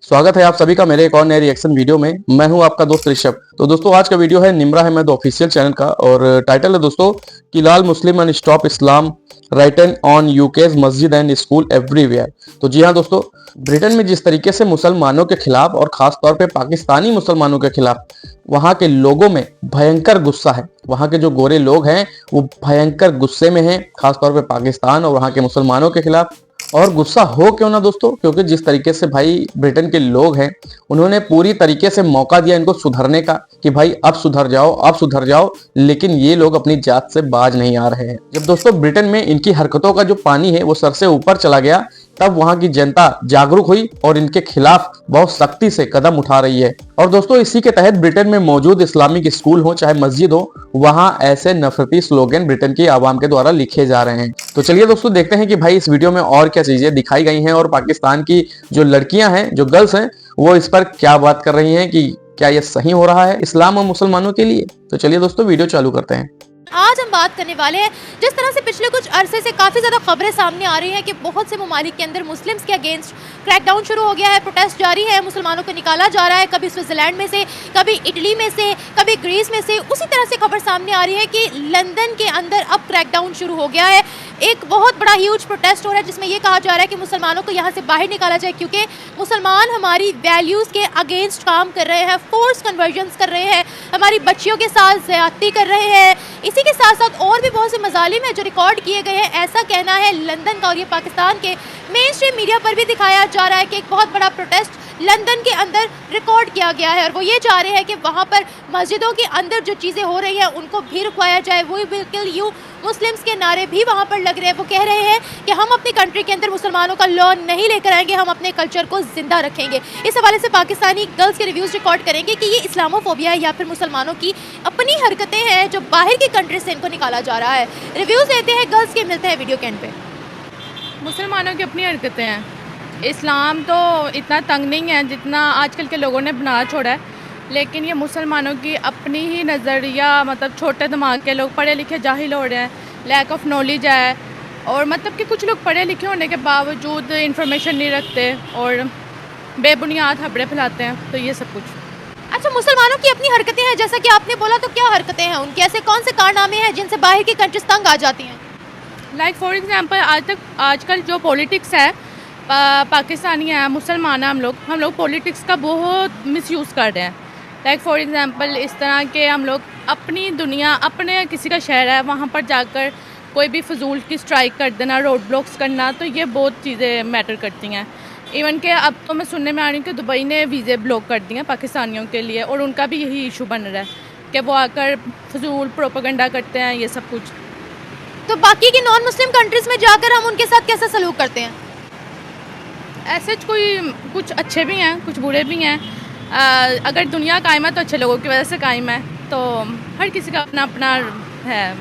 स्वागत है आप सभी का मेरे एक और नए रिएक्शन वीडियो में। मैं हूं आपका दोस्त ऋषभ। तो दोस्तों आज का वीडियो है निम्रा अहमद ऑफिशियल चैनल का और टाइटल है दोस्तों कि लाल Muslim and stop Islam written on UK's masjid and school everywhere. तो जी हाँ दोस्तों, ब्रिटेन में जिस तरीके से मुसलमानों के खिलाफ और खास तौर पे पाकिस्तानी मुसलमानों के खिलाफ वहां के लोगों में भयंकर गुस्सा है, वहां के जो गोरे लोग हैं वो भयंकर गुस्से में हैं, खास तौर पे पाकिस्तान और वहां के मुसलमानों के खिलाफ। और गुस्सा हो क्यों ना दोस्तों, क्योंकि जिस तरीके से भाई ब्रिटेन के लोग हैं उन्होंने पूरी तरीके से मौका दिया इनको सुधरने का कि भाई अब सुधर जाओ अब सुधर जाओ, लेकिन ये लोग अपनी जात से बाज नहीं आ रहे हैं। जब दोस्तों ब्रिटेन में इनकी हरकतों का जो पानी है वो सर से ऊपर चला गया, तब वहां की जनता जागरूक हुई और इनके खिलाफ बहुत सख्ती से कदम उठा रही है। और दोस्तों इसी के तहत ब्रिटेन में मौजूद इस्लामिक स्कूल हो चाहे मस्जिद हो, वहां ऐसे नफरती स्लोगन ब्रिटेन की आवाम के द्वारा लिखे जा रहे हैं। तो चलिए दोस्तों देखते हैं कि भाई इस वीडियो में और क्या चीजें दिखाई गई हैं और पाकिस्तान की जो लड़कियां हैं, जो गर्ल्स हैं, वो इस पर क्या बात कर रही हैं कि क्या ये सही हो रहा है इस्लाम और मुसलमानों के लिए। तो चलिए दोस्तों वीडियो चालू करते हैं। आज हम बात करने वाले हैं जिस तरह से पिछले कुछ अरसे से काफ़ी ज़्यादा खबरें सामने आ रही हैं कि बहुत से ममालिक के अंदर मुस्लिम्स के अगेंस्ट क्रैकडाउन शुरू हो गया है, प्रोटेस्ट जारी है, मुसलमानों को निकाला जा रहा है, कभी स्विट्जरलैंड में से, कभी इटली में से, कभी ग्रीस में से। उसी तरह से खबर सामने आ रही है कि लंदन के अंदर अब क्रैकडाउन शुरू हो गया है। एक बहुत बड़ा ह्यूज प्रोटेस्ट हो रहा है जिसमें यह कहा जा रहा है कि मुसलमानों को यहाँ से बाहर निकाला जाए, क्योंकि मुसलमान हमारी वैल्यूज़ के अगेंस्ट काम कर रहे हैं, फोर्स कन्वर्जन्स कर रहे हैं, हमारी बच्चियों के साथ ज़्यादती कर रहे हैं। इसी के साथ साथ और भी बहुत से मजालिम हैं जो रिकॉर्ड किए गए हैं, ऐसा कहना है लंदन का। और ये पाकिस्तान के मेन स्ट्रीम मीडिया पर भी दिखाया जा रहा है कि एक बहुत बड़ा प्रोटेस्ट लंदन के अंदर रिकॉर्ड किया गया है और वो ये चाह रहे हैं कि वहाँ पर मस्जिदों के अंदर जो चीज़ें हो रही हैं उनको भी रुकवाया जाए। वो बिल्कुल यू मुस्लिम्स के नारे भी वहाँ पर लग रहे हैं। वो कह रहे हैं कि हम अपनी कंट्री के अंदर मुसलमानों का लॉ नहीं लेकर आएंगे, हम अपने कल्चर को जिंदा रखेंगे। इस हवाले से पाकिस्तानी गर्ल्स के रिव्यूज़ रिकॉर्ड करेंगे कि ये इस्लामोफोबिया है या फिर मुसलमानों की अपनी हरकतें हैं जो बाहर की कंट्री से इनको निकाला जा रहा है। रिव्यूज़ देते हैं गर्ल्स के, मिलते हैं वीडियो के एंड पे। मुसलमानों की अपनी हरकतें हैं, इस्लाम तो इतना तंग नहीं है जितना आजकल के लोगों ने बना छोड़ा है, लेकिन ये मुसलमानों की अपनी ही नज़रिया, मतलब छोटे दिमाग के लोग, पढ़े लिखे जाहिल हो रहे हैं, लैक ऑफ नॉलेज है। और मतलब कि कुछ लोग पढ़े लिखे होने के बावजूद इंफॉर्मेशन नहीं रखते और बेबुनियाद खबरें फैलाते हैं, तो ये सब कुछ। अच्छा, मुसलमानों की अपनी हरकतें हैं जैसा कि आपने बोला, तो क्या हरकतें हैं उनकी? ऐसे कौन से कारनामे हैं जिनसे बाहर की कंट्रीज तंग आ जाती हैं? लाइक फॉर एग्जांपल आजकल जो पॉलिटिक्स है, पाकिस्तानी है, मुसलमान है, हम लोग पॉलिटिक्स का बहुत मिसयूज़ कर रहे हैं। लाइक फॉर एग्जांपल इस तरह के हम लोग अपनी दुनिया, अपने किसी का शहर है वहाँ पर जाकर कोई भी फजूल की स्ट्राइक कर देना, रोड ब्लॉक्स करना, तो ये बहुत चीज़ें मैटर करती हैं। इवन के अब तो मैं सुनने में आ रही हूँ कि दुबई ने वीज़े ब्लॉक कर दिए हैं पाकिस्तानियों के लिए और उनका भी यही इशू बन रहा है कि वो आकर फजूल प्रोपेगेंडा करते हैं, ये सब कुछ। तो बाकी की नॉन मुस्लिम कंट्रीज़ में जाकर हम उनके साथ कैसा सलूक करते हैं? ऐसे कुछ अच्छे भी हैं, कुछ बुरे भी हैं। अगर दुनिया कायम है तो अच्छे लोगों की वजह से कायम है, तो हर किसी का अपना अपना है।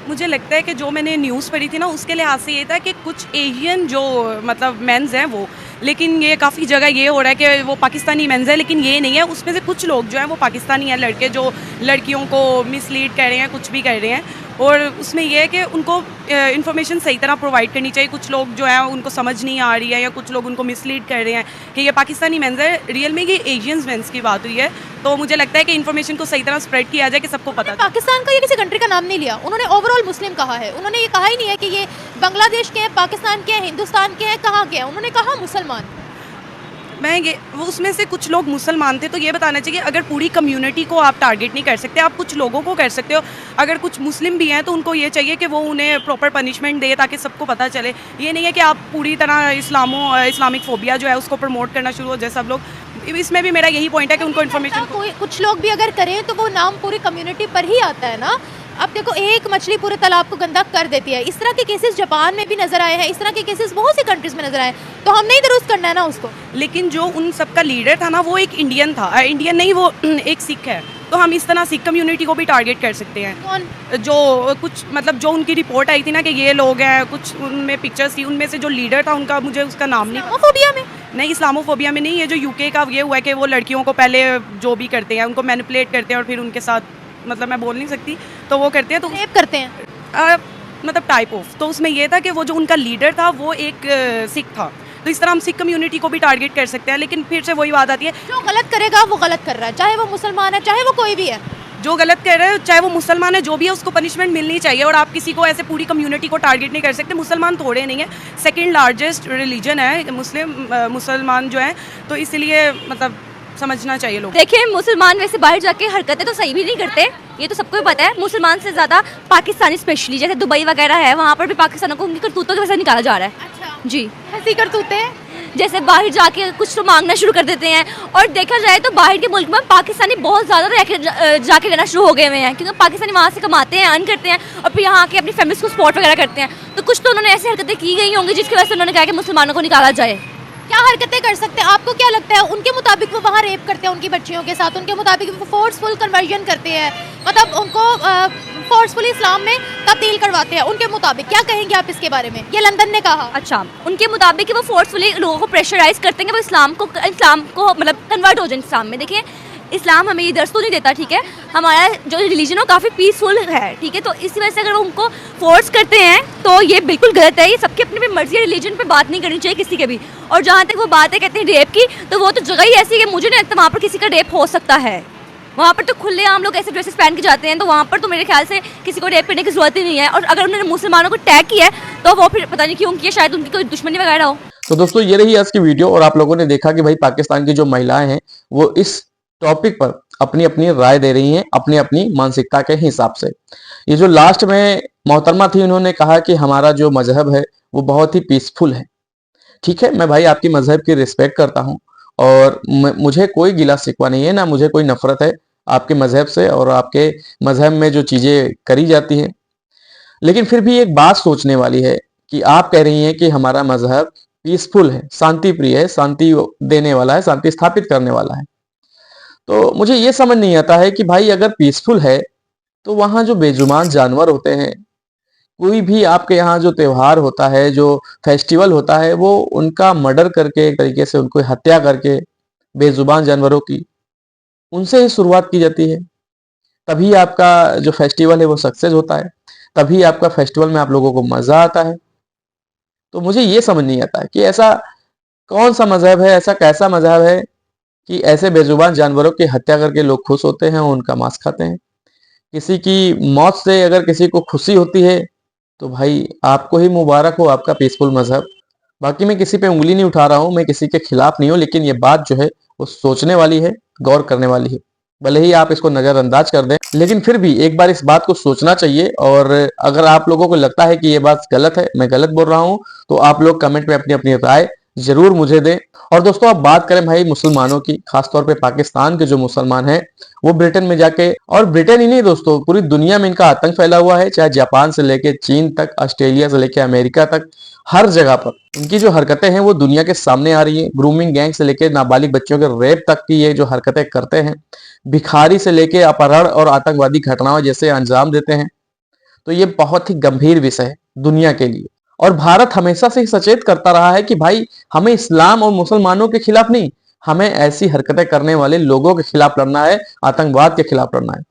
मुझे लगता है कि जो मैंने न्यूज़ पढ़ी थी ना, उसके लिहाज से ये था कि कुछ एशियन जो मतलब मेंस हैं वो, लेकिन ये काफ़ी जगह ये हो रहा है कि वो पाकिस्तानी मेंस है, लेकिन ये नहीं है। उसमें से कुछ लोग जो हैं वो पाकिस्तानी हैं, लड़के जो लड़कियों को मिसलीड कर रहे हैं, कुछ भी कर रहे हैं। और उसमें यह है कि उनको इन्फॉर्मेशन सही तरह प्रोवाइड करनी चाहिए। कुछ लोग जो है उनको समझ नहीं आ रही है या कुछ लोग उनको मिसलीड कर रहे हैं कि ये पाकिस्तानी मेंस है, रियल में ये एशियन मेंस की बात हुई है। तो मुझे लगता है कि इन्फॉर्मेशन को सही तरह स्प्रेड किया जाए कि सबको पता। पाकिस्तान का ये किसी कंट्री का नाम नहीं लिया उन्होंने, ओवरऑल मुस्लिम कहा है। उन्होंने ये कहा ही नहीं है कि ये बांग्लादेश के हैं, पाकिस्तान के हैं, हिंदुस्तान के हैं, कहाँ के हैं। उन्होंने कहा मुसलमान। मैं ये वो उसमें से कुछ लोग मुसलमान थे, तो ये बताना चाहिए अगर पूरी कम्युनिटी को आप टारगेट नहीं कर सकते, आप कुछ लोगों को कर सकते हो। अगर कुछ मुस्लिम भी हैं तो उनको ये चाहिए कि वो उन्हें प्रॉपर पनिशमेंट दे ताकि सबको पता चले। ये नहीं है कि आप पूरी तरह इस्लामिक फोबिया जो है उसको प्रमोट करना शुरू हो जाए सब लोग। इसमें भी मेरा यही पॉइंट है कि उनको इन्फॉर्मेशन, कुछ लोग भी अगर करें तो वो नाम पूरी कम्युनिटी पर ही आता है ना। अब देखो, एक मछली पूरे तालाब को गंदा कर देती है। इस तरह के केसेस जापान में भी नजर आए हैं, इस तरह के केसेस बहुत सी कंट्रीज में नजर आए, तो हमने ही दुरुस्त करना है ना उसको। लेकिन जो उन सबका लीडर था ना वो एक इंडियन था, इंडियन नहीं, वो एक सिख है। तो हम इस तरह सिख कम्युनिटी को भी टारगेट कर सकते हैं। कौन? जो कुछ मतलब जो उनकी रिपोर्ट आई थी ना कि ये लोग हैं, कुछ उनमें पिक्चर्स थी, उनमें से जो लीडर था उनका मुझे उसका नाम नहीं। इस्लामोफोबिया में नहीं, इस्लामोफोबिया में नहीं। ये जो यूके का ये हुआ है कि वो लड़कियों को पहले जो भी करते हैं उनको मैनिपुलेट करते हैं और फिर उनके साथ, मतलब मैं बोल नहीं सकती, तो वो करते हैं, तो रेप करते हैं, मतलब टाइप ऑफ। तो उसमें ये था कि वो जो उनका लीडर था वो एक सिख था। तो इस तरह हम सिख कम्युनिटी को भी टारगेट कर सकते हैं, लेकिन फिर से वही बात आती है, जो गलत करेगा वो गलत कर रहा है, चाहे वो मुसलमान है चाहे वो कोई भी है। जो गलत कर रहे हैं चाहे वो मुसलमान है, जो भी है उसको पनिशमेंट मिलनी चाहिए। और आप किसी को ऐसे पूरी कम्युनिटी को टारगेट नहीं कर सकते। मुसलमान थोड़े नहीं है, सेकंड लार्जेस्ट रिलीजन है मुसलमान जो है, तो इसलिए मतलब समझना चाहिए लोग। देखिए, मुसलमान वैसे बाहर जाके हरकतें तो सही भी नहीं करते, ये तो सबको ही पता है। मुसलमान से ज़्यादा पाकिस्तानी स्पेशली, जैसे दुबई वगैरह है, वहाँ पर भी पाकिस्तानियों को उनकी करतूतों की वजह से निकाला जा रहा है। अच्छा जी, ऐसी करतूतें, जैसे बाहर जाके कुछ तो मांगना शुरू कर देते हैं। और देखा जाए तो बाहर के मुल्क में पाकिस्तानी बहुत ज़्यादा जाके रहना शुरू हो गए हुए हैं, क्योंकि पाकिस्तानी वहाँ से कमाते हैं, अर्न करते हैं और फिर यहाँ के अपनी फैमिलीज को सपोर्ट वगैरह करते हैं। तो कुछ तो उन्होंने ऐसी हरकतें की गई होंगी जिसकी वजह से उन्होंने कहा कि मुसलमानों को निकाला जाए। क्या हरकतें कर सकते हैं? आपको क्या लगता है? उनके मुताबिक वो वहाँ रेप करते हैं उनकी बच्चियों के साथ, उनके मुताबिक वो फोर्सफुल कन्वर्जन करते हैं, मतलब उनको फोर्सफुली इस्लाम में तब्दील करवाते हैं उनके मुताबिक। क्या कहेंगे आप इसके बारे में? ये लंदन ने कहा। अच्छा, उनके मुताबिक कि वो फोर्सफुली लोगों को प्रेशराइज करते हैं कि वो इस्लाम को मतलब कन्वर्ट हो जाए इस्लाम में। देखिए, इस्लाम हमें ये दर्ज तो नहीं देता, ठीक है, हमारा जो रिलीजन है वो काफ़ी पीसफुल है, ठीक है, तो इसी वजह से अगर वो उनको फोर्स करते हैं तो ये बिल्कुल गलत है। ये सबकी अपनी अपनी मर्जी है, रिलीजन पे बात नहीं करनी चाहिए किसी के भी। और जहाँ तक वो बातें कहते हैं रेप की, तो वो तो जगह ही ऐसी है कि मुझे नहीं लगता वहाँ पर किसी का रेप हो सकता है। वहाँ पर तो खुले आम लोग ऐसे ड्रेसेस पहन के जाते हैं, तो वहाँ पर तो मेरे ख्याल से किसी को रेप करने की जरूरत ही नहीं है। और अगर उन्होंने मुसलमानों को टैग किया है तो वो फिर पता नहीं क्यों किया, शायद उनकी कोई दुश्मनी वगैरह हो। तो दोस्तों ये रही आज की वीडियो और आप लोगों ने देखा कि भाई पाकिस्तान की जो महिलाएं हैं वो इस टॉपिक पर अपनी अपनी राय दे रही हैं अपनी अपनी मानसिकता के हिसाब से। ये जो लास्ट में मोहतरमा थी, उन्होंने कहा कि हमारा जो मजहब है वो बहुत ही पीसफुल है। ठीक है, मैं भाई आपकी मजहब की रिस्पेक्ट करता हूँ और मुझे कोई गिला शिकवा नहीं है, ना मुझे कोई नफरत है आपके मजहब से और आपके मजहब में जो चीजें करी जाती हैं। लेकिन फिर भी एक बात सोचने वाली है कि आप कह रही हैं कि हमारा मजहब पीसफुल है, शांति प्रिय है, शांति देने वाला है, शांति स्थापित करने वाला है। तो मुझे ये समझ नहीं आता है कि भाई अगर पीसफुल है तो वहां जो बेजुबान जानवर होते हैं, कोई भी आपके यहाँ जो त्योहार होता है, जो फेस्टिवल होता है, वो उनका मर्डर करके, एक तरीके से उनको हत्या करके, बेजुबान जानवरों की, उनसे ही शुरुआत की जाती है। तभी आपका जो फेस्टिवल है वो सक्सेस होता है, तभी आपका फेस्टिवल में आप लोगों को मजा आता है। तो मुझे ये समझ नहीं आता है कि ऐसा कौन सा मजहब है, ऐसा कैसा मजहब है कि ऐसे बेजुबान जानवरों की हत्या करके लोग खुश होते हैं, उनका मांस खाते हैं। किसी की मौत से अगर किसी को खुशी होती है तो भाई आपको ही मुबारक हो, आपका पीसफुल मजहब। बाकी मैं किसी पे उंगली नहीं उठा रहा हूं, मैं किसी के खिलाफ नहीं हूं, लेकिन ये बात जो है वो सोचने वाली है, गौर करने वाली है। भले ही आप इसको नजरअंदाज कर दें, लेकिन फिर भी एक बार इस बात को सोचना चाहिए। और अगर आप लोगों को लगता है कि ये बात गलत है, मैं गलत बोल रहा हूं, तो आप लोग कमेंट में अपनी अपनी राय जरूर मुझे दें। और दोस्तों अब बात करें भाई मुसलमानों की, खासतौर पे पाकिस्तान के जो मुसलमान हैं वो ब्रिटेन में जाके, और ब्रिटेन ही नहीं दोस्तों, पूरी दुनिया में इनका आतंक फैला हुआ है, चाहे जापान से लेके चीन तक, ऑस्ट्रेलिया से लेके अमेरिका तक, हर जगह पर इनकी जो हरकतें हैं वो दुनिया के सामने आ रही है। ग्रूमिंग गैंग से लेके नाबालिग बच्चों के रेप तक की ये जो हरकतें करते हैं, भिखारी से लेके अपहरण और आतंकवादी घटनाओं जैसे अंजाम देते हैं। तो ये बहुत ही गंभीर विषय है दुनिया के लिए। और भारत हमेशा से सचेत करता रहा है कि भाई हमें इस्लाम और मुसलमानों के खिलाफ नहीं, हमें ऐसी हरकतें करने वाले लोगों के खिलाफ लड़ना है, आतंकवाद के खिलाफ लड़ना है।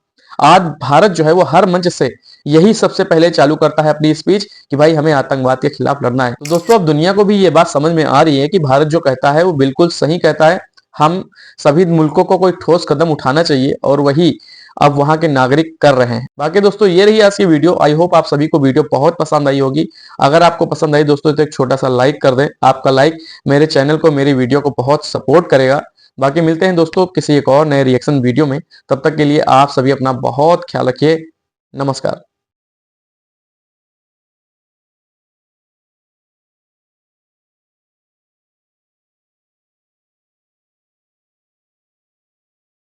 आज भारत जो है वो हर मंच से यही सबसे पहले चालू करता है अपनी स्पीच कि भाई हमें आतंकवाद के खिलाफ लड़ना है। तो दोस्तों अब दुनिया को भी ये बात समझ में आ रही है कि भारत जो कहता है वो बिल्कुल सही कहता है। हम सभी मुल्कों को कोई ठोस कदम उठाना चाहिए और वही अब वहां के नागरिक कर रहे हैं। बाकी दोस्तों ये रही आज की वीडियो। आई होप आप सभी को वीडियो बहुत पसंद आई होगी। अगर आपको पसंद आई दोस्तों तो एक छोटा सा लाइक कर दें। आपका लाइक मेरे चैनल को, मेरी वीडियो को बहुत सपोर्ट करेगा। बाकी मिलते हैं दोस्तों किसी एक और नए रिएक्शन वीडियो में। तब तक के लिए आप सभी अपना बहुत ख्याल रखिए। नमस्कार।